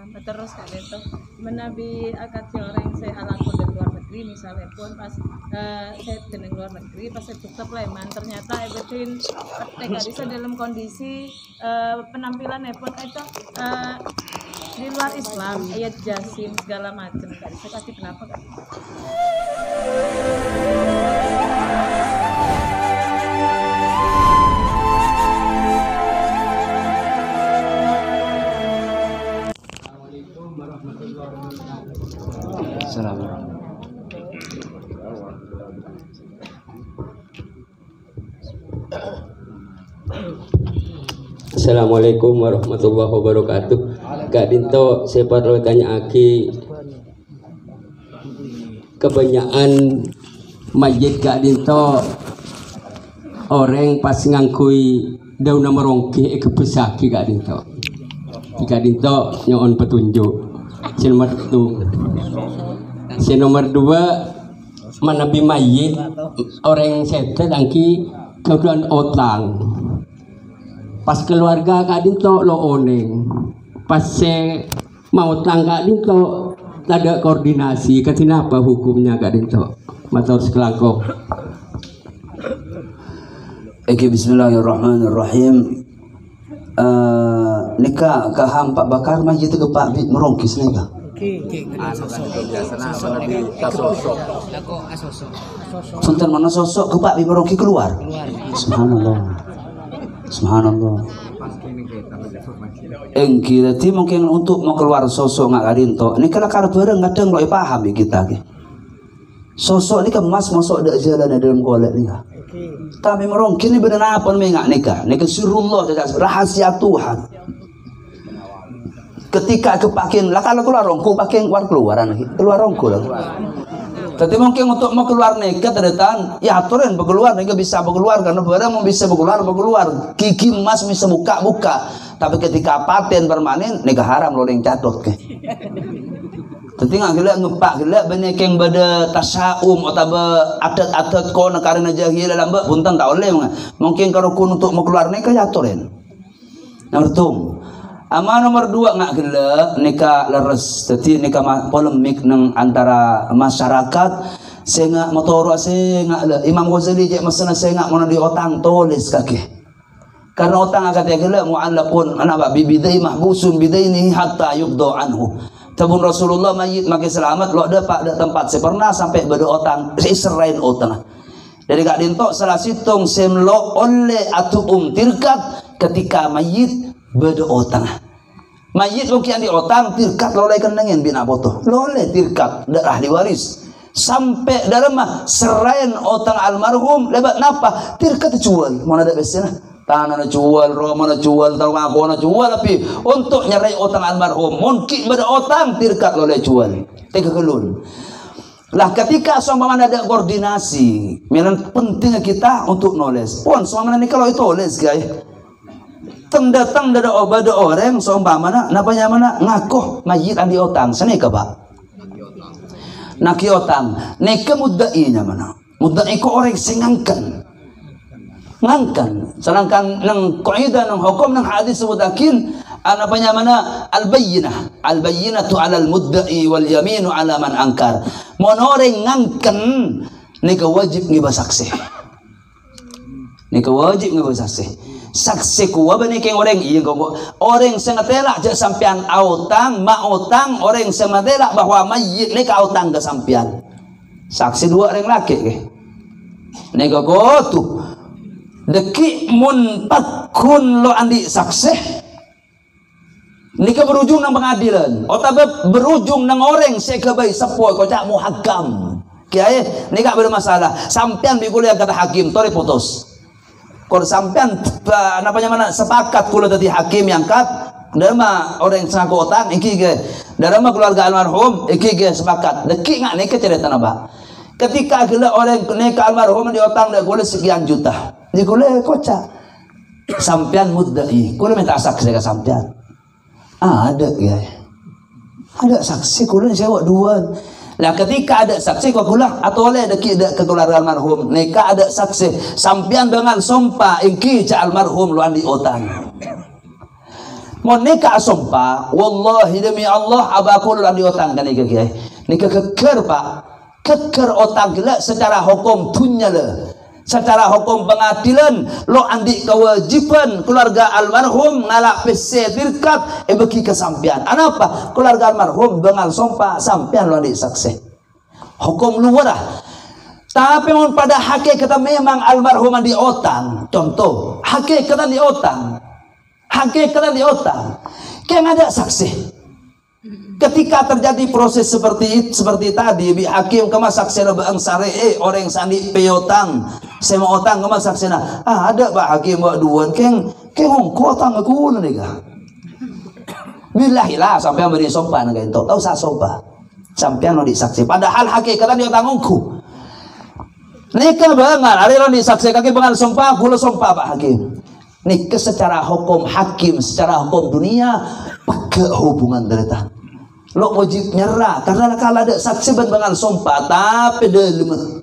Terus kan itu menabi akad si orang saya alakun dari luar negeri misalnya pun pas saya dari luar negeri pas saya buka Sleman ternyata everything gak bisa dalam kondisi penampilan pun itu di luar Islam ayat jasim segala macam gak bisa kasih kenapa kan? Assalamualaikum warahmatullahi wabarakatuh. Kak Dinto, saya perlu tanya Aki, kebanyakan masjid Kak Dinto orang pas ngangkui daun merongki kebesaki Kak Dinto. Kak Dinto nyon petunjuk. Si nomor dua manabi mayit orang setel angki kemudian otang. Pas keluarga Kak Dinto lo oneng. Pas saya mau tangga Dinto ada koordinasi. Kenapa hukumnya Kak Dinto? Matur sekelangkong. Oke, bismillahirrahmanirrahim. Nikah kaham Pak Bakar mah itu ke Pak Bit merongkis nikah. Sunten mana sosok ke Pak Bit merongki keluar. Subhanallah. Engki tadi mungkin untuk mau keluar sosok nggak Kadinto. Ini kalau bareng kadang lo paham ya kita. Sosok ini kemas masuk ada jalan dalam golek nih. Tapi merongki ini benar apa nih nggak nikah? Nikah sirullah rahasia Tuhan. Ketika kepakin lah kalau keluar rongku pakai keluaran lagi keluar rongku lah. Tapi mungkin untuk mau keluar nikah terdetan ya aturan berkeluar nikah bisa berkeluar karena barang mau bisa berkeluar gigi emas bisa buka. Tapi ketika paten permanen nikah haram lo yang catot ke. Tapi nggak gila ngepak gila banyak yang bada tasaum atau adat kau karena jahil lambat punten tak oleh mungkin kalau kun untuk mau keluar nikah ya aturan. Nomor nomor dua nggak gila nikah leres. Jadi nikah polemik nang antara masyarakat. Saya nggak motor saya nggak Imam Ghazali je masalah saya nggak mau di otang tulis kaki. Karena otang akan gila mu'allaqun anak bidai mahbusun bidai ini hatta yubdo anhu. Tabun Rasulullah mayit makin selamat lo ada pak tempat saya pernah sampai beda otang serain otang. Dari Kak Dinto salah situng semlo oleh atu tirkat ketika mayit beda otang. Mayit mungkin di otang tirkat loleh kenengin bina foto. Loleh tirkat dah ahli waris. Sampai dalam mah serain otang almarhum lebat napa tirkat jual. Mana ada biasanya? Tanah na jual, rumah na jual, tahu ngaku na jual, tapi untuk nyarai otang almarhum mungkin beda otang tirkat loleh jual. Tiga kelun. Lah ketika suamana ada koordinasi, memang pentingnya kita untuk knowledge. Pun suamana ini kalau itu knowledge guys. Datang dari obada orang seumpamana napanya mana ngakuh mayit andi otang senika Pak. Naki otang, neka muddainya mana? Muddai ko orang singangkan. Ngangkan, sedangkan nang kaidah nang hukum nang hadis sebutakin napanya mana al-bayyinatu 'alal muddai wal yaminu 'ala man angkar. Monoreng ngangkan nika wajib ngiba saksi. Nika wajib ngiba saksi. Saksi kuwa bani keng orang iya kok orang sengatela je sampean autang ma utang orang sengatela bahwa mayit nika autang ke sampean. Saksi dua orang laki ke. Nika gotu deki mun pakun lo andi saksi nika berujung nang pengadilan otabe berujung nang orang sekebai sepoi kocak muhakam kiai nika bermasalah sampean bi kuliah kata hakim tori putus kalau sampean napanya mana sepakat kuliah tadi hakim yang kat dama orang sangat otang iki ge dama keluarga almarhum iki ge sepakat deki ngak nika cerita napa ketika gila orang nika almarhum di otang dah boleh sekian juta di kuliah kocak sampean muddai kuliah minta saksi ke sampean ada ya ada saksi kuliah sewa dua lah ketika ada saksi kau kuliah atau oleh deki ke keluarga almarhum nikah ada saksi sampean dengan sumpah ingki ca almarhum lu andi otang Mau nikah sumpah, wallahi demi Allah abakul lah diotang kan nikah kiai. Nikah keker Pak, keker otang gila secara hukum dunia le. Secara hukum pengadilan lo andi kewajiban keluarga almarhum ngalak pese dirkat bagi kesampian. Kenapa? Keluarga almarhum bengal sumpah sampian lo andi saksi. Hukum luar dah. Tapi mun pada hakikat memang almarhum andi otang. Contoh, hakikat andi otang. Hakikat andi otang. Kayak ada saksi. Ketika terjadi proses seperti tadi, bi hakim kemas saksina bang sare orang sandi peyotang, saya mau otang kemas saksina. Ada pak hakim buat duan keng hongko otang aku nih kah? Billahilah sampai beri sopan nggak itu, tahu sah sopan, sampai lo disaksi. Padahal hakikatnya dia tangungku. Nikah banget, ada lo disaksi kaki bengal sompah, gula sompah pak hakim. Nikah secara hukum hakim, secara hukum dunia, pakai hubungan derita. Lo wajib nyerah karena kalau ada saksi bengal sompah tapi dalam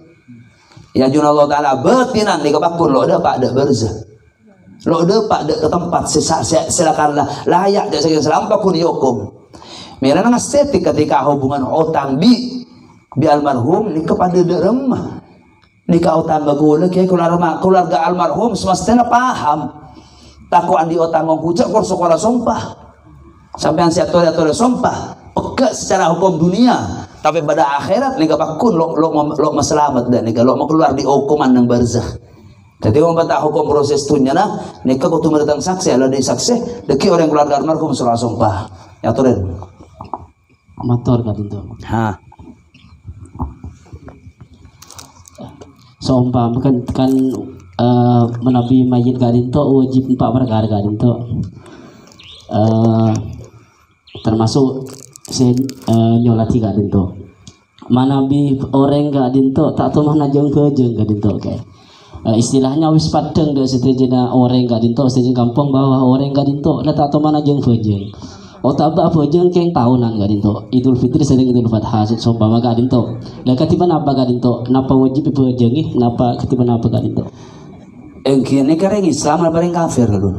ya juna Allah Ta'ala betinan nikah pakun lo ada pak ada berzah. Lo ada pak ada ke tempat silakanlah layak dan segala selampa pun dihukum. Mereka ngestetik ketika hubungan otang bi almarhum nikah pada remah. Nikah otang bagula kayak keluarga almarhum semestinya paham. Takut andi otang ngkucak kor sekolah sumpah. Sampai ansi atore sumpah. Peka secara hukum dunia, tapi pada akhirat nikah pakun lo maselamat dan nikah lo mau keluar di hukuman yang barzah. Jadi orang bantah hukum proses tunya nah nikah kutu mendatang saksi ada di saksi deki orang keluarga almarhum surah sumpah. Ya turen. Motor kan itu. Ha. Sumpah kan menabi mayit kadinto wajib 4 perkara kadinto. Termasuk nyolati kadinto. Manabi orang kadinto tak tahu mana jeng kejeng kadinto kayak. Istilahnya wis padeng dah setejena orang kadinto setejeng kampung bawah orang kadinto tak tahu mana jeng kejeng. Tak apa jeng keng tahunan kadinto. Idul Fitri sedang Idul Fadha sumpah maka kadinto. Lah ketiban apa kadinto? Napa wajib bejengi? Napa ketiban apa kadinto? Engki ini kareng Islam apa yang kafir dulu?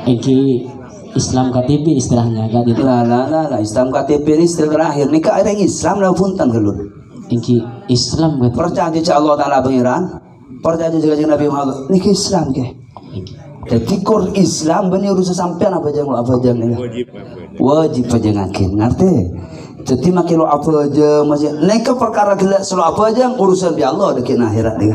Engki Islam KTP istilahnya kadinto. Lah Islam KTP ini istilah terakhir. Ini kareng Islam lah punten dulu. Engki Islam kadinto. Percaya aja Allah Ta'ala pengiran. Percaya aja Nabi Muhammad. Ini Islam ke? Jadi kor Islam benih urusan sampean apa aja lo apa aja nih? Wajib aja ngakin, ngerti? Jadi makin lo apa aja masih. Neka perkara gila selalu apa aja urusan di Allah dekin akhirat nih.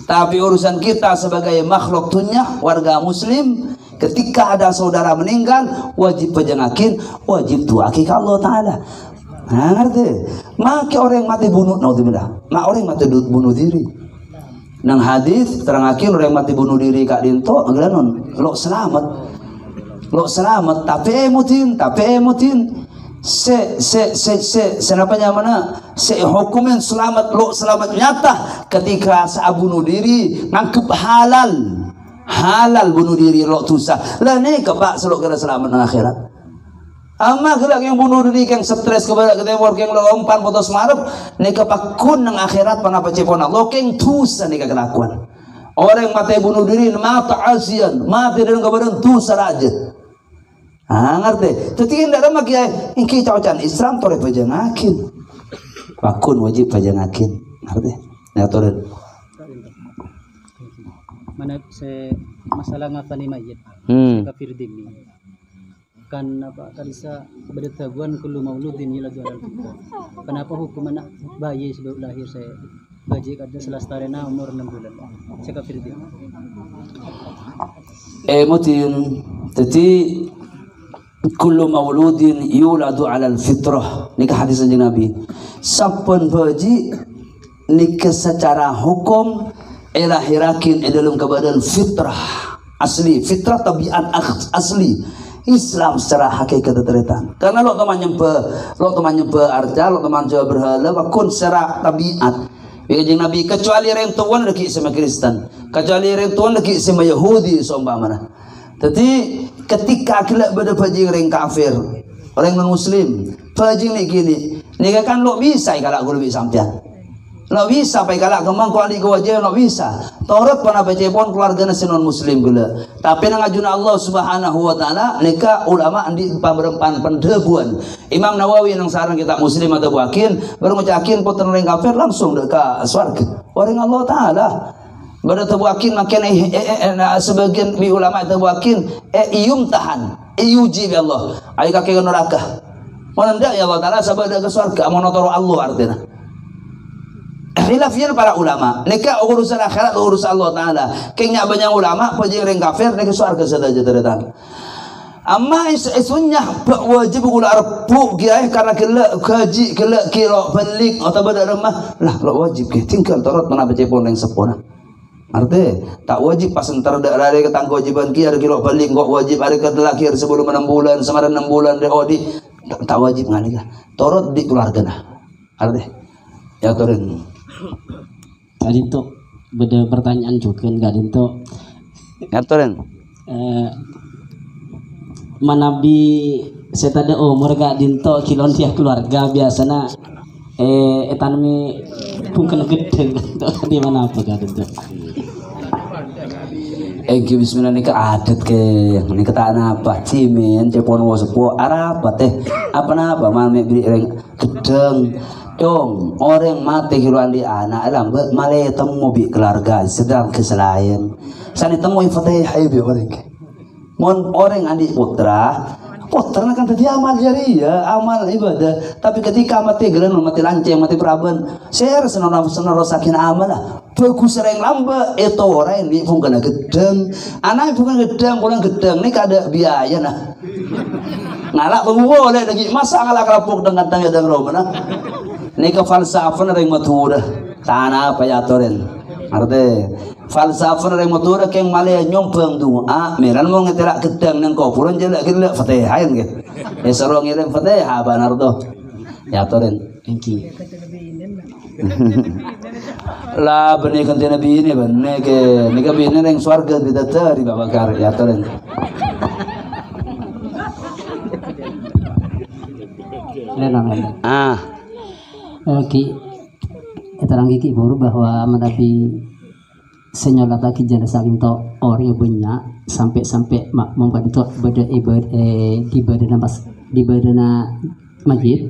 Tapi urusan kita sebagai makhluk dunia warga Muslim, ketika ada saudara meninggal wajib aja ngakin, wajib doa ke Allah Ta'ala. Nah, ngerti? Maka orang yang mati bunuh, naudzubillah. Mak orang yang mati bunuh diri. Nang hadis terangakin orang mati bunuh diri kak dinto ngelanon lo selamat tapi emotin senapanya mana hukumin selamat lo selamat nyata ketika saat bunuh diri ngangkep halal bunuh diri lo tusa lah nih kepak selok kena selamat nang akhirat. Ama gelak yang bunuh diri yang stres kepada ketemu yang lo umpan putus marep nih kepakun nang akhirat panapa cepon Allah keng tusa nih kelakuan orang mati bunuh diri mata asian mati dengan kebadan tusa aja. Ngerti? Jadi tidak ada lagi yang kita ucapan Islam tore pajangakin pakun wajib pajangakin ngerti? Ya tore. Mana masalah ngapa nih mayit? Kafir demi. Kan apa kan bisa bertabuan kullu mauludin yuladu alal fitra. Kenapa hukum anak bayi sebelum lahir saya gaji kada selastarena umur 6 bulan. Saya kafir dia. Mutin jadi kullu mauludin yuladu alal fitrah. Nikah hadis kanjeng Nabi. Sampun bayi nikah secara hukum lahirakin dalam keadaan fitrah asli, fitrah tabiat asli. Islam secara hakikat ternyata karena lo teman nyembah arca lo teman jawa berhala wakun secara tabiat Kanjeng Nabi kecuali orang tuan lagi sama Kristen kecuali orang tuan lagi sama Yahudi seumpamana. Jadi ketika kita berdebat orang kafir orang non muslim bajing ni gini kan lo bisa kalau aku lebih sampean Lo bisa pai kalak kemang ko adik wajah lo bisa. Torot pana pecebon keluarga non muslim gula. Tapi nang ajuna Allah Subhanahu wa taala neka ulama andi pamberempan pendebuan. Imam Nawawi nang sareng kita muslim atau wakin baru ngucakin putra orang kafir langsung ke surga. Orang Allah taala. Baru tawakin makin sebagian bi ulama tawakin ium tahan. Iyuji Allah. Ai kake neraka. Mun ndak ya Allah taala sabada ke surga mun toro Allah artinya. Khilafnya para ulama, neka urusan akhirat urusan Allah taala. Kengnya banyak ulama pajeng kafir neka surga saja terdetan. Amma isunya wajib gula arpu kiai karena kela kaji kela kira balik atau pada rumah lah lo wajib ke tinggal torot mana baca pun yang sepona. Artinya tak wajib pas entar ada ketang kewajiban kia ada kira balik kok wajib ada kedelakir sebelum 6 bulan semaran 6 bulan deh odi tak wajib ngani kah torot di keluarga nah. Artinya ya torin. Tadi tuh beda pertanyaan juga nggak itu Ngaturin manabi saya tadi umur gak dinto kilon dia keluarga biasanya etanmi bukan gede di mana apa gak dinto bismillah ini adat ke ini ketaan apa cimen cepon wosepo apa teh apa mami beli gedeng dong orang mati kiluan di anak lambat malah temu bi keluarga sedang keselayan sani temu fatihah ibu orang mon orang adik putra kan tadi amal jariah amal ibadah tapi ketika mati geran mati lanceng mati praban saya senor sakin amal lah bagus sering lamba itu orang ini bukan gedeng anak bukan gedeng pulang gedeng ini kada biaya nah ngalak boleh lagi masa ngalak rapuk dengan tangga dan romana ini ke falsafah yang matura tanah apa ya toren arti falsafah yang matura keng malah nyompeng doa meran mau ngetelak gedang nang kopuran jelek gila fatihah kan gitu esoro ngirim fatihah banar tuh ya toren thank you lah benih kanti nabi ini benih ke nika bini yang swarga bidadari babakar ya toren Oke, terang gigi baru bahwa menabi senyolat lagi jenazah itu orang banyak sampai makmum kan itu di badan masjid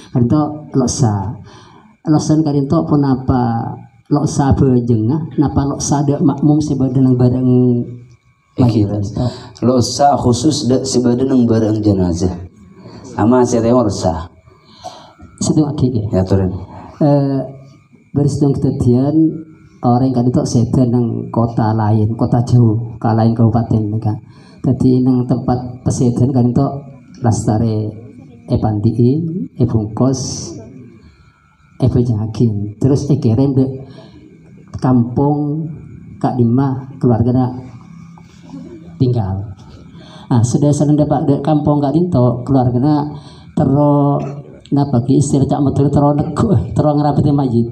kan itu losan kan itu pun apa losa berjengah napa losa ada makmum sebadan bareng masjid losa khusus sebadan bareng jenazah ama saya losa satu lagi ya turun beristirahat kejadian orang kan itu sedan nang kota lain kota jauh ke lain kabupaten kan jadi nang tempat pesedan kan itu lastare pandiin bungkos pejakin terus kirim de kampung Kak Dima keluarga tinggal sudah senang dapat de kampung Kak Dinto keluarga terus napa ki istilah cak motor terus ngerapetin masjid.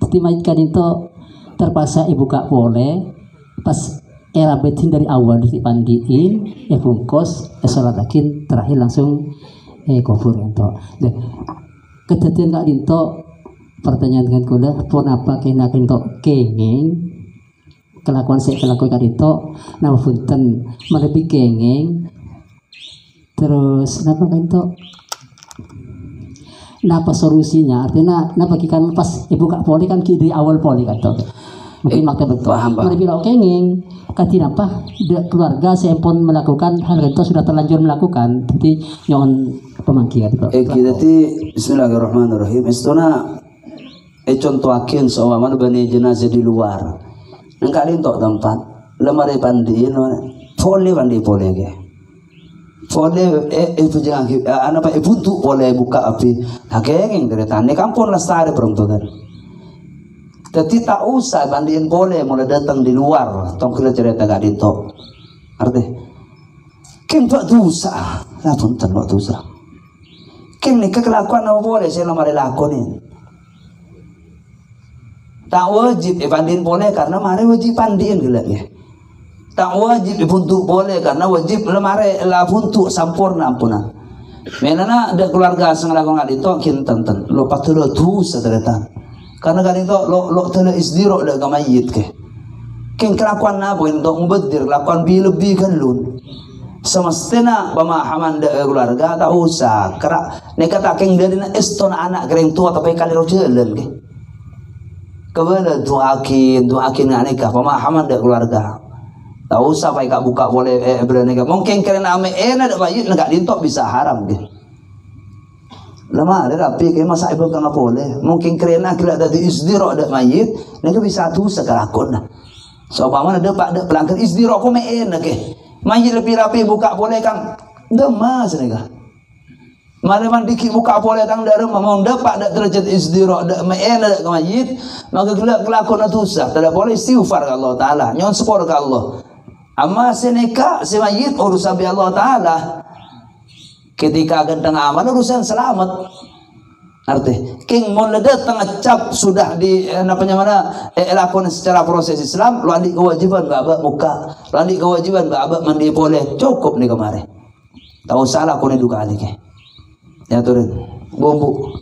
Jadi masjid kan itu terpaksa ibu kak boleh pas era betin dari awal dipandiin bungkos sholat akin terakhir langsung kubur itu. Kejadian kak Dinto pertanyaan dengan kula pun apa kena Dinto kenging kelakuan kak Dinto nama punten lebih kenging terus napa kak Dinto napa solusinya artinya napa kan pas ibu kak poli kan di awal poli kan tuh mungkin makanya betul mari bilang kenging kati apa keluarga saya pun melakukan hal itu sudah terlanjur melakukan jadi nyon pemangkian jadi bismillahirrahmanirrahim istana contoh akin soal mana bani jenazah di luar nengkak lintok tempat lemari pandiin poli ke boleh jangan anak pak buntu boleh buka api hakeng dari tani kampung lestari perempuan jadi tak usah bandiin boleh mulai datang di luar tong kira cerita gak dinto arti keng pak dosa lah punten pak dosa keng nih kelakuan apa boleh saya lemari lakonin tak wajib bandiin boleh karena mari wajib bandiin gila ya tak wajib buntu boleh karena wajib lemari lah buntu sampurna ampunan. Menana ada keluarga sengaja ngadi tokin tenten. Lo patut lo tu setereta. Karena kan itu lo tele isdiro dah kamayit ke. King kelakuan apa untuk mubadir, kelakuan lebih kan lun. Semestinya pemahaman keluarga tak usah. Kerana neka tak king dari eston anak kering tua tapi kali rojalan ke. Kebala doakin neka pemahaman keluarga. Tak usah pakai buka boleh berani. Mungkin kerana ame ada bayi nak dintok bisa haram ke. Lama ada rapi ke masa ibu kan boleh. Mungkin kerana kira ada isdiro ada mayit, neka bisa tu sekalakon lah. So paman ada pak ada pelanggan isdiro ko enak ke. Mayit lebih rapi buka boleh kan. Demas neka. Malaman dikit buka boleh tang dari mau dapat ada derajat isdiro ada enak ke mayit, maka kelakon itu sah. Tidak boleh istighfar ke Allah Taala, nyon sepor ke Allah. Amma seneka si mayit urusan bi Allah Taala. Ketika akan tengah aman urusan selamat. Arti king mun tengah cap sudah di elakon secara proses Islam, lu andi kewajiban babak muka, lu andi kewajiban babak mandi boleh cukup nih kemarin. Tahu salah kau duka alik ya turun bombu.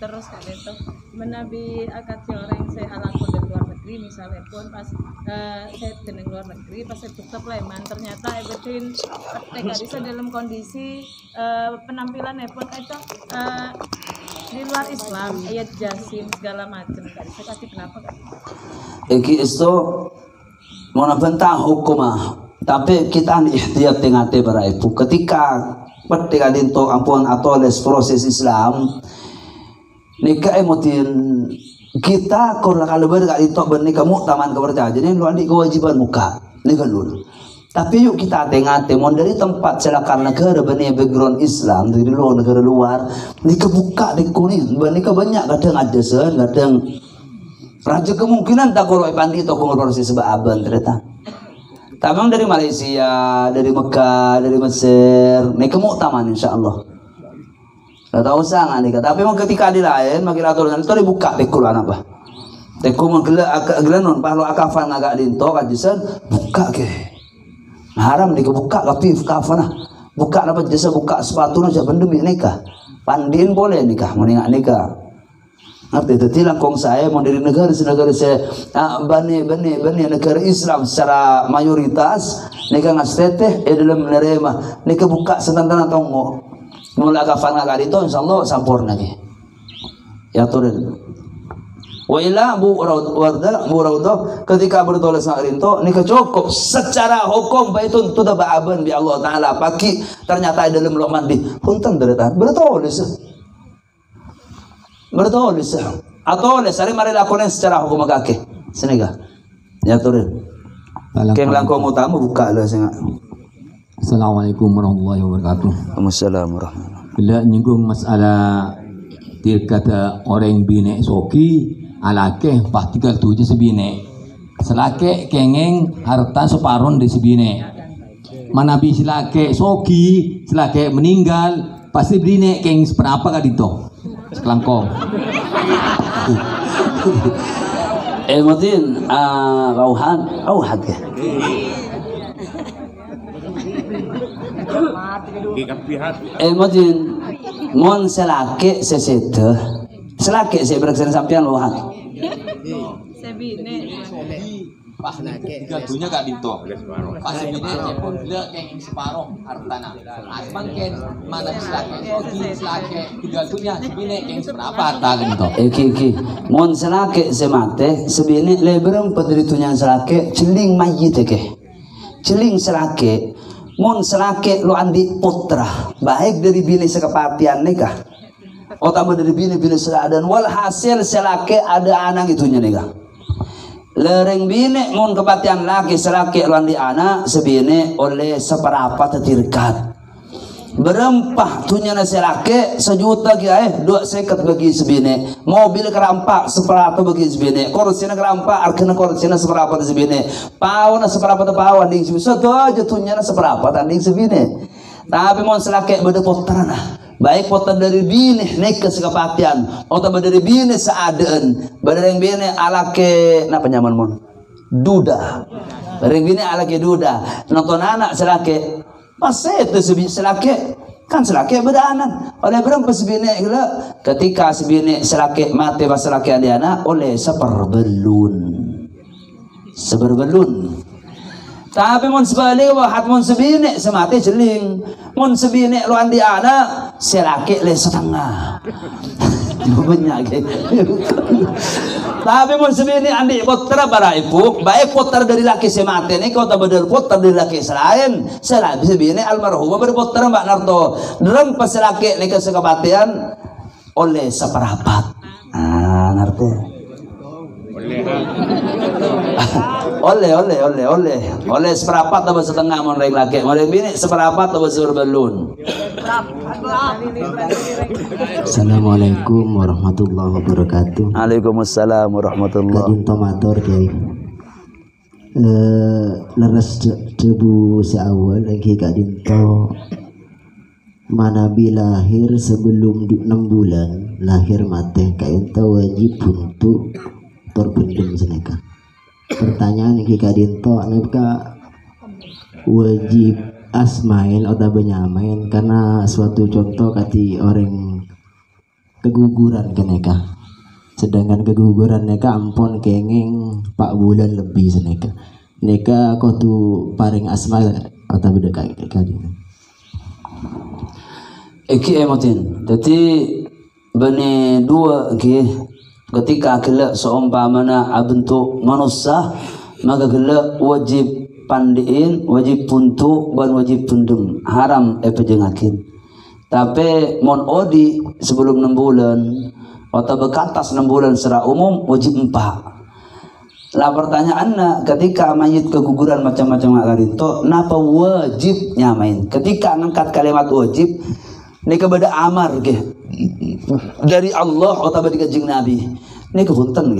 Terus Kak Dento, menabi akad orang saya alakon dari luar negeri misalnya pun pas saya dengan luar negeri pas saya buka Sleman ternyata ebetin TKD dalam kondisi penampilannya pun itu di luar Islam ayat jasim segala macam Kak saya kasih kenapa Kak? Iki itu mau bentang hukumah tapi kita ikhtiar tengah para ibu ketika ketika dinto ampuan atau les proses Islam nikah emotin kita kalau berkat itu bernikah muktaman kepercayaan jadi lu andi kewajiban muka nikah dulu tapi yuk kita tengah temon dari tempat silakan negara benih background Islam dari luar negara luar nikah buka di kuning bernikah banyak kadang ada sen kadang raja kemungkinan tak kalau pandi itu proses sebab aban ternyata tapi dari Malaysia dari Mekah dari Mesir nikah muktaman insyaallah. Tak tahu sangat nih, tapi mau ketika di lain, makin aturan itu dibuka tekulan apa? Teku menggelar pahlo akafan agak dinto kajisan buka ke, haram dibuka tapi kafan buka apa jasa buka sepatu aja benda nikah, pandin boleh nikah, meninggal nikah. Ngerti? Jadi langkong saya mau dari negara saya bani negara Islam secara mayoritas nikah ngasteteh dalam menerima nikah buka sentan atau enggak. Mula kafan agak itu insyaallah sampurna ke. Ya turun. Wa ila bu raudah ketika bertolak sang rinto nikah cukup secara hukum baitun tu dah baaban bi Allah Taala pagi ternyata dalam lo mandi punten deretan bertolak atau les hari mari lakonan secara hukum kake senega ya turun keng langkong utama buka lah sangat. Assalamualaikum warahmatullahi wabarakatuh. Waalaikumsalam warahmatullahi. Bila nyinggung masalah kata orang bine soki alake pasti tujuh sebine selake kengeng harta separon di sebine mana bi selake soki selake meninggal pasti bine keng seberapa kali itu sekelangkong. Mutin auhad ke mutin mon selake sesete selake saya berkesan sampean auhad Sebine pas gatunya gak dito pas ini pun dia kayak separuh hartana asman ken mana selake soki selake gatunya sebine kayak seberapa harta gitu iki mon selake semate sebine leberem pedritunya selake celing mayit ke celing selake mon selake lo andi putra baik dari bini sekepatian nikah utama dari bini seladan walhasil selake ada anak itunya nikah lereng bini mon kepatian laki selake lo andi anak sebine oleh seberapa tetirkat berempah tunya na selake sejuta kia 250 bagi sebine mobil kerampak seberapa bagi sebine korusina kerampak arkena korusina seberapa sebine pawan seberapa pawan ding sebine satu aja tunya na seberapa tanding sebine tapi mon selake beda potrana baik potan dari bini nek sekepatian atau dari bini seadaan dari bini alake napa nyaman mon duda dari bini alake duda nonton anak selake pas itu selake kan selaki beranan oleh berapa sebini gila ketika sebini selaki mati pas selaki adiana oleh seperbelun tapi mun sebalik wahat mun sebini semati jeling mun sebini lu andi ana selaki le setengah banyak tapi mun sebini andi putra bara ibu baik putra dari laki semati ini kau tak bener putra dari laki selain selain sebini almarhum berputra mbak Narto dalam pas laki ni kesekabatian oleh seperapat ngerti oleh seperapat atau setengah mon reng laki mon bini seperapat atau seberbelun. Assalamualaikum warahmatullahi wabarakatuh. Waalaikumsalam warahmatullahi. Kadin tomator kiai. Leres debu seawal lagi kadin to manabi lahir sebelum 6 bulan lahir mati kain to wajib untuk terpendam seneka. Pertanyaan yang kadin to mereka wajib asmain atau benyamain karena suatu contoh kati orang keguguran keneka sedangkan keguguran neka ampun kenging 4 bulan lebih seneka neka kau tu paring asma atau beda kayak kadin iki emotin jadi bani dua ketika kelak seumpamana bentuk manusia maka kelak wajib pandiin wajib puntu dan wajib tundung haram pejengakin tapi mon odi sebelum 6 bulan atau bekatas 6 bulan secara umum wajib 4 lah pertanyaannya ketika mayit keguguran macam-macam ngarinto napa wajib nyamain ketika ngangkat kalimat wajib ini kepada amar dari Allah atau dari kanjeng Nabi ini kepunten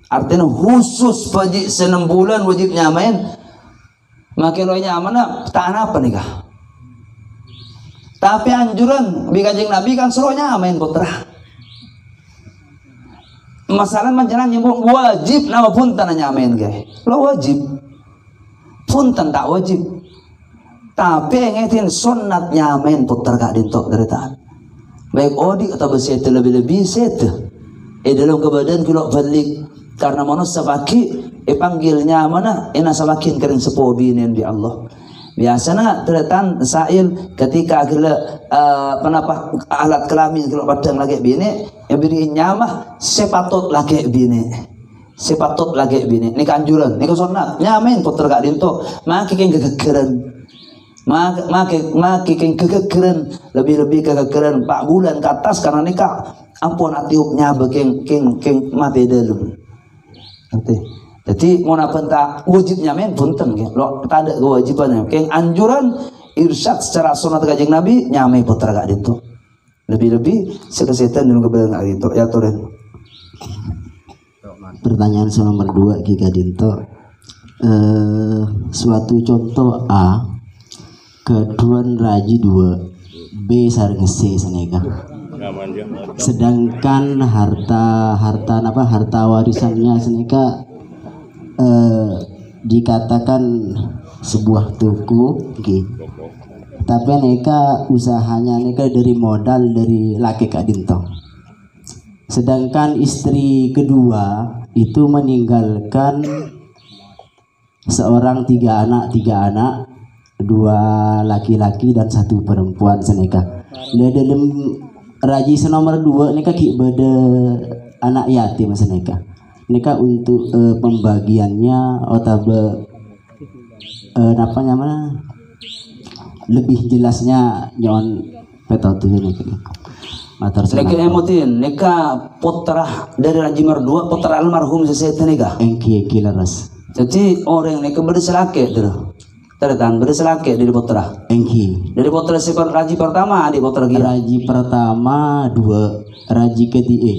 artinya khusus wajib 6 bulan wajib nyamain makin lo nyaman tak apa nih kah tapi anjuran bi kanjeng Nabi kan suruh nyamain putra masalah manjalan nyebut wajib nama punten nyamain lo wajib punten tak wajib tapi ngetin sunat nyamain putra kak dintok dari tahan baik odi atau bersete lebih-lebih sete dalam kebadan kilo balik karena manusia paki panggilnya mana sabakin kering sepuh binin di Allah biasanya terletan sail ketika kira penapa alat kelamin kilo padang lagi bini bini nyamah sepatut lagi bini ini kanjuran ini sunat nyamain putra kak dinto makin kegegeran makin kegegeran lebih-lebih kegegeran 4 bulan ke atas karena nikah ampun atiupnya begeng mati dulu jadi mau apa tak wajibnya men punten lo tak ada kewajibannya keng anjuran irsyad secara sunat kanjeng Nabi nyamai putra kak dinto lebih-lebih sekesehatan dan kebenaran kak dinto ya turen pertanyaan nomor 2 Ki Kadinto suatu contoh A keduan raji 2 B sareng C seneka sedangkan harta warisannya seneka dikatakan sebuah toko tapi neka usahanya neka dari modal dari laki Kak Dinto sedangkan istri kedua itu meninggalkan seorang 3 anak 2 laki-laki dan 1 perempuan seneka dalam raji nomor 2 neka ki beda anak yatim seneka neka untuk pembagiannya atau apa namanya lebih jelasnya nyon petotu ini matur neka emotin neka putra dari raji nomor 2 putra almarhum sesete neka engki laras jadi orang neka berselake tuh tertan berselake dari putra engki dari putra raji pertama adik putra gila raji pertama 2 raji ketiga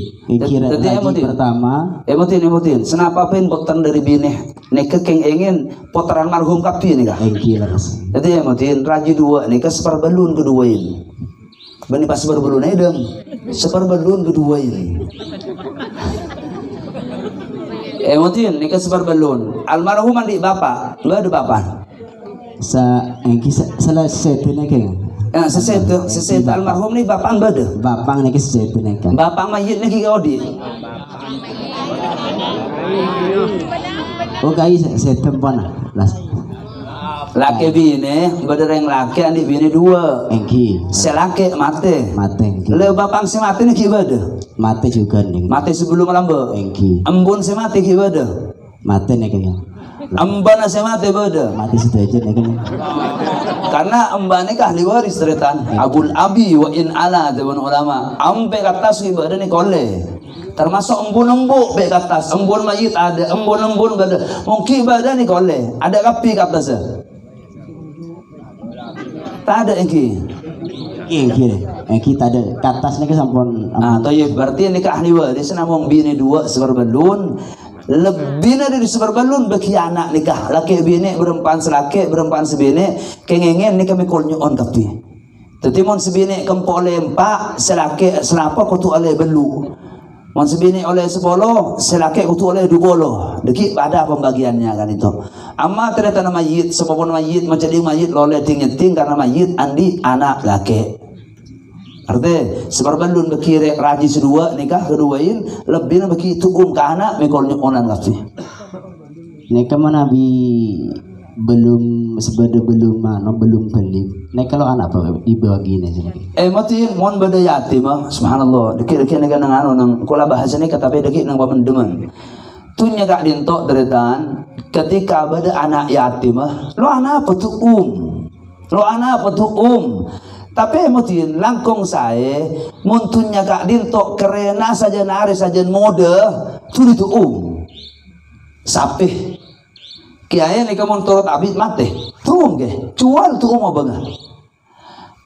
raji pertama emotin senapa pun putra dari bini neka keng ingin putra almarhum kapi nih kah engki laras jadi emotin raji 2 neka seperbelun kedua ini bani pas seperbelun edem seperbelun kedua ini emotin neka seperbelun almarhum adik bapak lu ada bapak engki salah setene keng Sesete almarhum ni bapang bade. Bapang niki sesete neka. Bapang mayit niki odi. Oh kai sesete pona. Laki bini, berdereng laki adik bini dua. Engki. Selaki mati. Mati engki. Le bapang si mati ni kibada. Mati juga nih. Mati sebelum lamba. Engki. Embun si mati kibada. Mati nih kayaknya. Embana si mati bada. Mati situ aja nih kayaknya. Karena embane kah ahli waris ceretan. Abul abi wa in ala dewan ulama. Ampe kata si bada ni kole. Termasuk embun-embuk be katas. Embun mayit ada, embun-embun bada. Mungkin bada ni kole. Ada kapi kata se. Tak ada engki. Engki tak ada. Katas ni ke sampun. Toyib berarti ni ke ahli waris namung bini dua seberbalun. Lebih dari seberbalun bagi anak nikah. Laki bini berempan selaki, berempan sebini. Kengengen ni kami kol nyon tapi. Tetimon sebini kempok oleh empat, selaki selapa kutu oleh belu. Mon sebini oleh 10, selaki kutu oleh 20. Deki ada pembagiannya kan itu. Amma ternyata nama mayit, sebabon mayit macam dia mayit loleh ting-ting karena mayit andi anak laki. Artinya seberbalun berkira raji sedua nikah keduain lebih bagi tukum ke anak mekolnya onan kafi. Neka mana bi belum sebeda belum mana belum beli. Neka kalau anak apa dibagi ni sini. Mati mon beda yatim subhanallah. Deki nega nang anu nang kula bahasa ni kata deki nang pamandeman. Tunya gak dintok deretan ketika beda anak yatim lo anak apa tu lo anak apa tu tapi mutin langkong saya muntunya gak dintok kerena saja nari saja mode tu itu sapih kiai ni kamu turut abid mati tuh ke jual tuh mau banget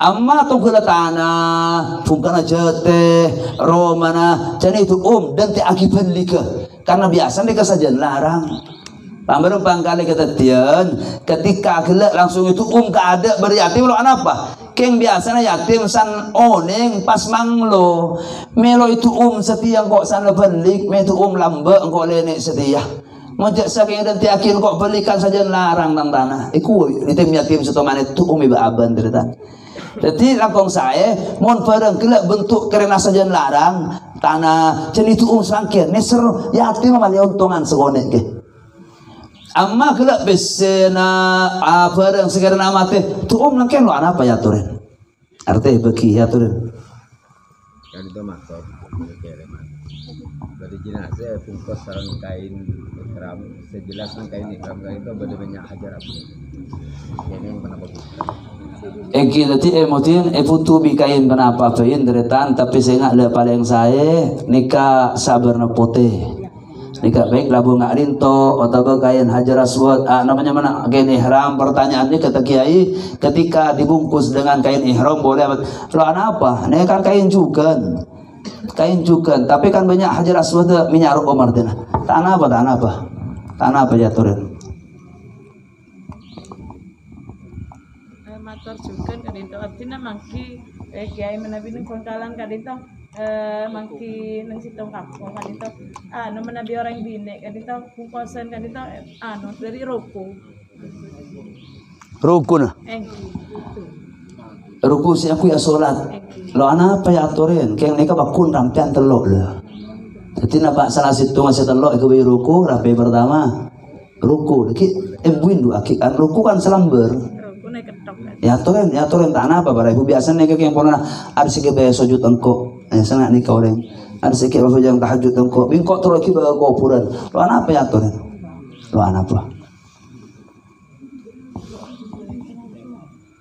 amma tu kula tanah fungkana jete romana jadi itu dan ti akibat lika karena biasa mereka saja larang. Pambarang pangkali kata tian ketika gelak langsung itu keada beryatim lo anak apa keng biasanya yatim san oneng pas manglo melo itu setia kok san lebelik me itu lambe engkau lenek setia mojak saking dan tiakin kok belikan saja larang nang tanah iku yatim yatim setomane itu iba aban cerita. Jadi langkong saya mon bareng gelak bentuk karena saja larang tanah jadi itu sangkir neser yatim malah untungan sekonek ke. Amma kelak besena apa yang sekarang amate tu nangken lo anak apa ya turen arti bagi ya turen kan itu maksud dari jenazah bungkus sarang kain ihram sejelas kain ihram itu beda banyak hajar apa ini kenapa Eki tadi emotin putu bi kain kenapa pain deretan tapi saya nggak paling saya nikah sabar putih nikah baik labu nggak rinto atau kain hajar aswad namanya mana kain ihram pertanyaannya kata kiai ketika dibungkus dengan kain ihram boleh lo apa ini kan kain juga tapi kan banyak hajar aswad minyak omar dina tanah apa ya turun matur juga kadito artinya mangki kiai menabi ning pangkalan kadito mangki nang sitong kampung kadito no menabi orang bine kadito kukosan kadito dari ruku nah ruku si aku ya sholat lo anak apa ya aturin kayak mereka bakun rampian telok lah jadi nampak salah situ ngasih telok itu ruku rapi pertama ruku deki embuin dua akikan ruku kan selamber ya aturin tanah apa para ibu biasanya kayak yang pernah ada sikit bayar sujud engkau sangat nih kau orang ada sikit bapak yang tahajud engkau bingkok terus lagi bawa kuburan lo anak apa ya aturin lo anak apa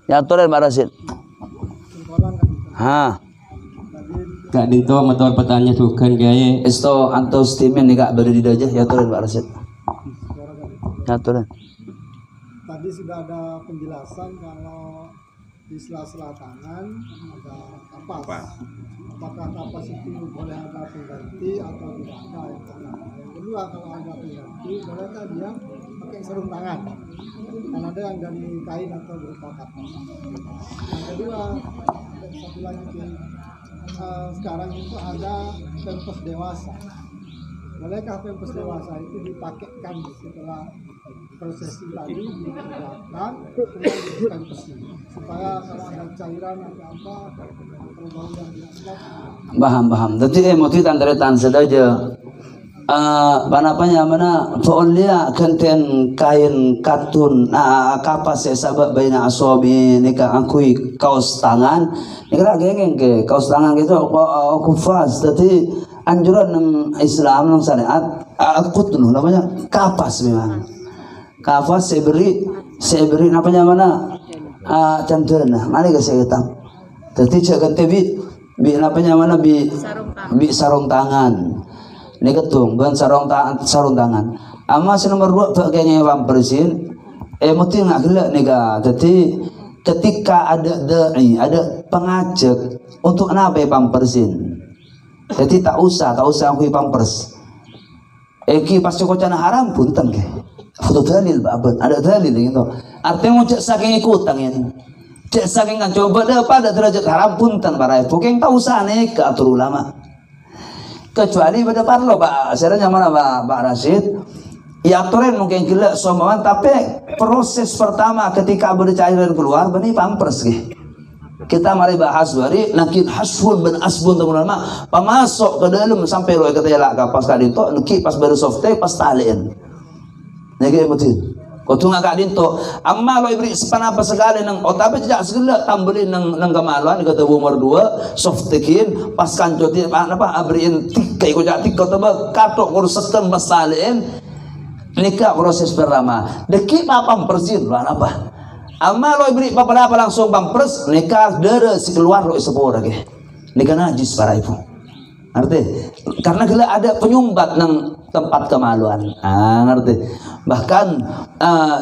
ya aturin Pak Rasid Kak Dinto motor petanya sukan gaya isto antos timen nih kak baru di dajah ya aturin Pak Rasid ya aturin. Tadi sudah ada penjelasan kalau di sela-sela tangan ada kapas. Apakah kapas itu boleh ada pengganti atau tidak ada yang pertama. Yang kedua kalau ada pengganti bolehkah dia pakai sarung tangan? Kan ada yang dari kain atau berupa kapas. Yang kedua satu lagi sekarang itu ada pampers dewasa. Bolehkah pampers dewasa itu dipakaikan setelah prosesi tadi dikerjakan, kemudian diberikan besi supaya kalau ada cairan atau apa berbau yang tidak Paham. Jadi motif tantretan saja. Mana Faulia kanten kain katun kapas sabab baina asobi nika angkui kaos tangan nika gengeng ke kaos tangan gitu kufas. Jadi anjuran Islam nang syariat akut tuh namanya kapas memang. Kapas saya beri namanya mana candana mana ke saya hitam. Jadi jangan tebi namanya mana bi sarung tangan. Ini ketung, bukan sarung tangan. Ama nomor 2 pakainya pampersin. Mesti nggak gila nih Jadi ketika ada dai, ada pengajak untuk apa pampersin. Jadi tak usah aku pampers. Eki pas cocana haram pun ke. Foto dalil baban, ada dalil gitu. Artinya mau cek saking ikutan ini. Cek saking kan coba dah pada derajat haram pun para pokoknya tak usah nih ke atur ulama. Kecuali pada parlo Pak, sebenarnya mana Pak Rashid? Ya aturan mungkin gila sombongan, tapi proses pertama ketika bercairan keluar benih pampers kita mari bahas bari nakin hasbun ben asbun teman-teman pemasok ke dalam sampai lo kata ya kapas kadin to nuki pas baru softtek pas talien nege betul kau tunggu kadin to amma lo ibri sepanapa sekali nang tapi tidak segala tambelin nang kemaluan kata umur 2 softekin pas kancotin apa abriin tiga ikut jati kau tebak katok kuruskan pas talien nikah proses pertama deki apa persin lah apa amma lo ibri apa langsung pampers nikah dere si keluar lo sepuluh lagi nikah najis para ibu ngerti karena gila ada penyumbat nang tempat kemaluan ngerti bahkan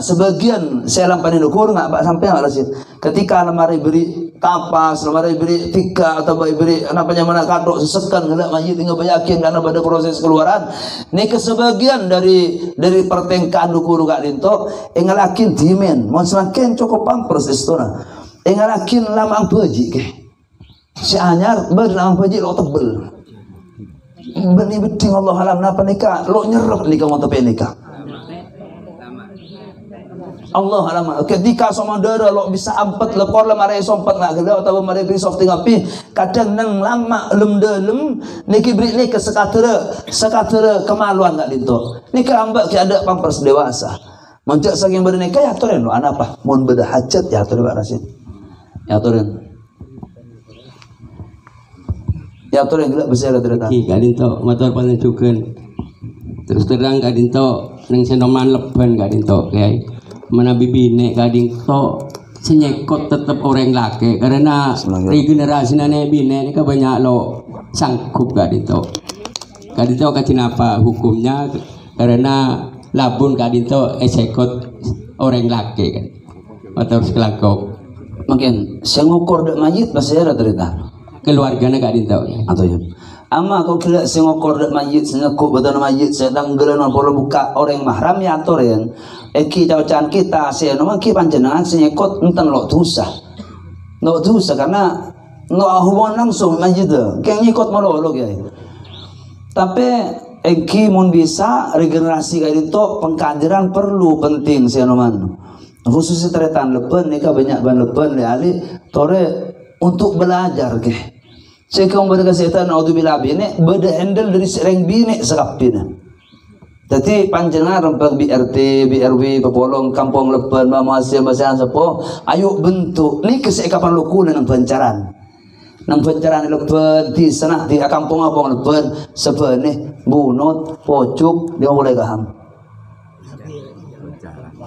sebagian saya lampanin ukur nggak pak sampai nggak sih ketika lemari beri kapas lemari beri tiga atau beri namanya mana kadok sesekan gila mayit tinggal bayakin karena pada proses keluaran ini kesebagian dari pertengkaan ukur gak linto engalakin dimen mau semakin cukup pampers istona engalakin lamang beji ke si anyar berlamang beji lo tebel benih beting Allah alam napa nikah lo nyerap nikah mau tepi nikah Allah alam ketika sama dara lo bisa ampet lepor lemari sompet nggak gede atau lemari beri soft ngapi kadang nang lama lem dalam niki beri nikah sekatera kemaluan nggak dinto nikah ambak ki ada pampers dewasa menjak saking bernikah ya aturin lo anak apa mau beda hajat ya aturin Pak Rashid ya aturin ya aturin gila besar ternyata kadinto motor panentukeun terus terang kadinto nang senoman leben kadinto kayak mana bibine kadinto senyekot tetap orang laki karena regenerasi nane bine ini banyak lo sanggup kadinto kacin apa hukumnya karena labun kadinto sekot orang laki kan atau sekelakok makin saya ngukur dek mayit pasir ternyata keluarganya kadinto atau ya ama kau kira saya ngokor dek mayit saya ngekuk betul mayit saya tanggelan pola buka orang mahram ya aturin eki caucan kita saya nomor ki panjenengan saya ngekut enten lo dosa karena no hubungan langsung mayit tu kayak ngikut malu ya tapi eki mun bisa regenerasi kayak itu pengkajian perlu penting saya nomor khususnya teretan lepen nikah banyak ban lepen ali tore untuk belajar ke saya kau berkesehatan naudzubillah bini beda handle dari sereng bini sekapina jadi panjenengan rempah BRT, BRW, Pepolong, Kampung Lepen, Mahasil, Masalah Sepo ayo bentuk ini kesekapan luku nang pancaran Lepen di sana di kampung abang Lepen sebenih bunut pocuk dia mulai gaham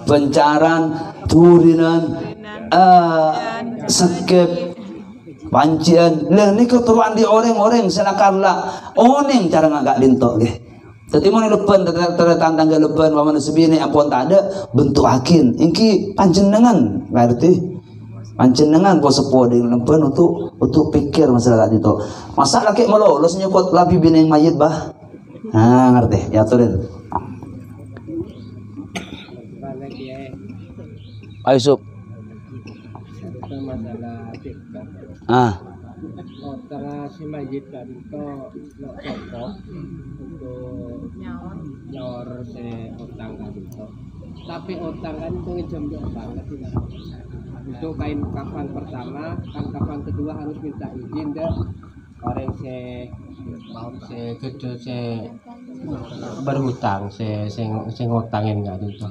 pencaran turinan sekep pancian lah ini keturuan di orang-orang silakanlah oneng cara ngagak lintok deh jadi mau lepen tanda lepen mana sebini ampun tak ada bentuk akin ingki panjenengan berarti panjenengan kau sepuh dengan lepen untuk pikir masalah itu masa laki melolos nyokot lapi bini yang mayit bah ngerti ya turin ayo sup Antara si mayit tadi itu lo cocok untuk nyaur si utang tadi itu Tapi utang kan itu ngejam banget tidak. Untuk kain kafan pertama, kan kafan kedua harus minta izin deh orang gede berhutang sing ngutangin gak dinto.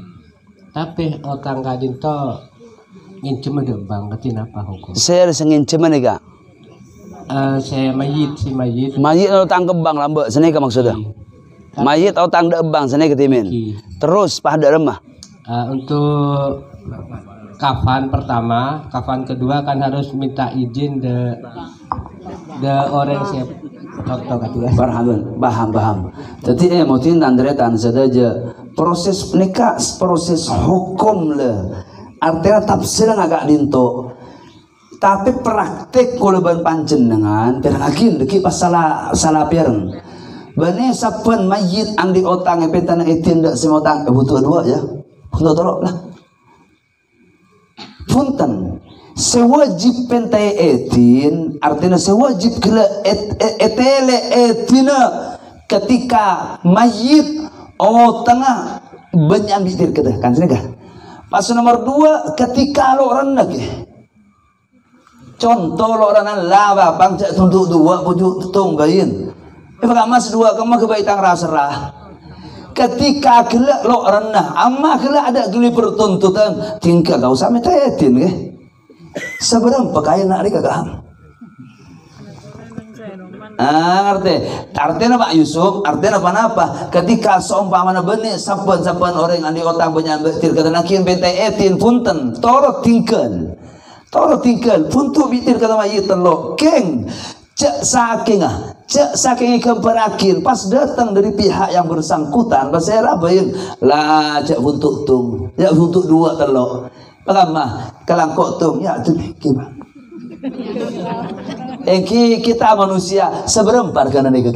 Tapi utang gak dinto ngincem ada banget apa hukum? Saya ngincem nih kak. Saya mayit utang ke bank lambek sini ke maksudnya. Mayit utang ke bank sini ke timin. Terus pada remah. Untuk kafan pertama, kafan kedua kan harus minta izin de orang siap contoh kata. Paham. Jadi mau tandretan saja proses nikah proses hukum le. Artinya tafsir agak dinto. Tapi praktek kuleban panjenengan perangin deki pas salah pireng. Bani sapen mayit andi otang epetan etin dak semotang butuh dua ya. Butuh tolok lah. Punten sewajib pentai etin artinya sewajib kela etele etina ketika mayit tengah banyak bitir kita kan sini kan. Pas nomor 2 ketika lo rendah contoh lo rendah lava bangsa tunduk 2 pujuk tunggain mas 2 kamu kebaitang raserah ketika gelak lo rendah amma gelak ada geli pertuntutan tingkah kau sampai tayatin ke seberang pakaian nak rika kaham artinya Pak Yusuf artinya apa ketika seumpamana benih saban orang andi otang banyak betir kata nakin bentai etin punten toro tingkel puntu bitir kata mayit telok keng cek saking kemperakin pas datang dari pihak yang bersangkutan pas saya rabain lah cek untuk tung ya untuk 2 telok paham kelangkok tung ya tu gimana kita manusia seberempat karena nikah.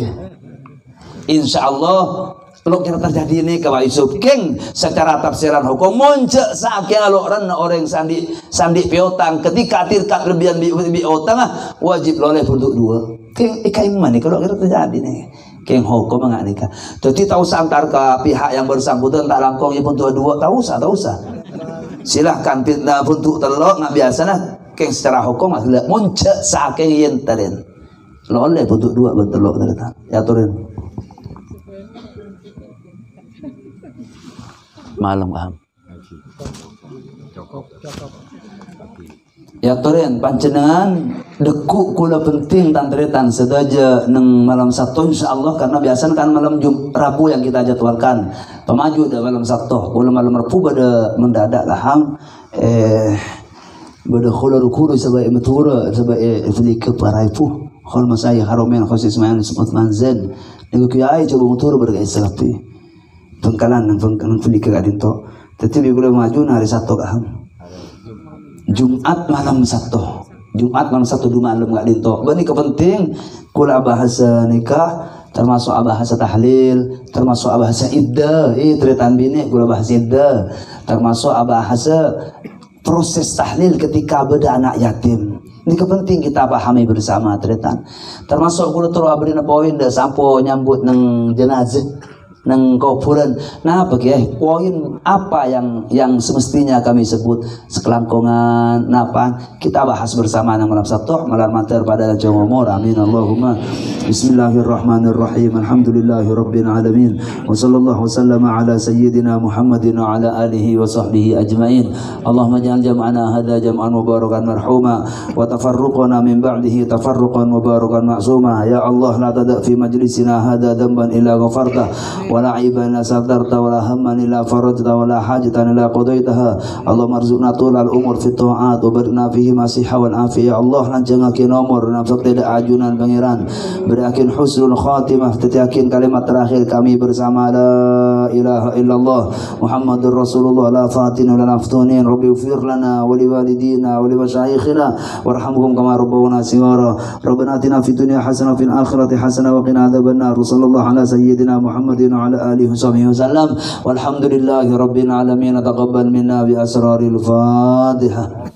Insya Allah kalau kita terjadi ini ke Pak Yusuf King secara tafsiran hukum muncul saking orang sandi piotang ketika tirkat lebihan biotang wajib loleh untuk 2 King ikai mana kalau kita terjadi nih King hukum enggak nikah. Jadi tahu antar ke pihak yang bersangkutan tak langkong ya untuk 2 tahu usah silahkan fitnah untuk telok nggak biasa nah Keng secara hukum adalah muncul saking yen tarin loleh untuk 2 bentelok ternyata ya turin malam paham ya turin panjenengan deku kula penting tantretan sedaja neng malam Sabtu insyaallah karena biasanya kan malam Rabu yang kita jadwalkan pemaju dah malam Sabtu kula malam Rabu pada mendadak laham bada khulur kuru sebagai matura sebagai flik paraifu khol masai haromen khusus main semut manzen nego kiai coba matura bergai salapi pengkalan flik kadin to tetapi bila maju hari Sabtu kaham Jumat malam Sabtu dua malam kadin to bani kepenting kula bahasa nikah termasuk bahasa tahlil termasuk bahasa iddah tretan bini kula bahasa iddah termasuk bahasa proses tahlil ketika beda anak yatim. Ini kepenting kita pahami bersama tretan. Termasuk kulo terus abdi poin dah sampo nyambut neng jenazah neng kuburan. Nah bagi poin apa yang semestinya kami sebut sekelangkongan napa kita bahas bersama nang malam Sabtu malam mater pada jam umur amin Allahumma bismillahirrahmanirrahim alhamdulillahirabbil alamin wa sallallahu wasallama ala sayyidina Muhammadin wa ala alihi wa sahbihi ajmain Allahumma ja'al jam'ana hadza jam'an mubarakan marhuma wa tafarruqana min ba'dihi tafarruqan mubarakan ma'suma ya Allah la tada fi majlisina hadza dhanban illa ghafarta wala aiban sadarta wala hamman illa farajta wala hajatan illa qadaitaha Allahumma arzuqna tulal umur fi ta'at wa barna fihi masihha wal afiyah Allah lanjangake nomor nafsu tidak ajunan pangeran berakin husnul khatimah tetakin kalimat terakhir kami bersama la ilaha illallah Muhammadur Rasulullah la fatin wa la naftunin rabbi ighfir lana wa li walidina wa li masyayikhina warhamhum kama rabbawna shighara rabbana atina fid dunya hasanah fil akhirati hasanah wa qina adzabannar sallallahu ala sayyidina Muhammadin wa ala alihi wasallam walhamdulillahi rabbil alamin taqabbal minna bi asraril Fatihah.